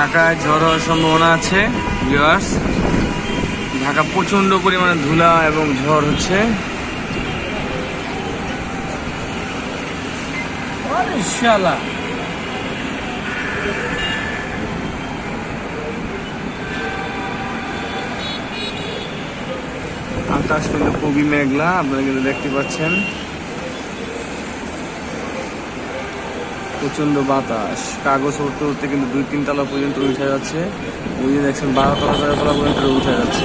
ঢাকায় ঝড় হওয়ার সম্ভাবনা আছে ভিউয়ার্স। ঢাকা প্রচন্ড পরিমাণে ধুলা এবং ঝড় হচ্ছে। ইনশাআল্লাহ আকাশ কিন্তু খুবই মেঘলা, আপনারা কিন্তু দেখতে পাচ্ছেন। প্রচন্ড বাতাস, কাগজ উঠতে উঠতে কিন্তু 2-3 তলা পর্যন্ত উঠে যাচ্ছে। ওই যে দেখছেন 12 তলা পর্যন্ত উঠে যাচ্ছে।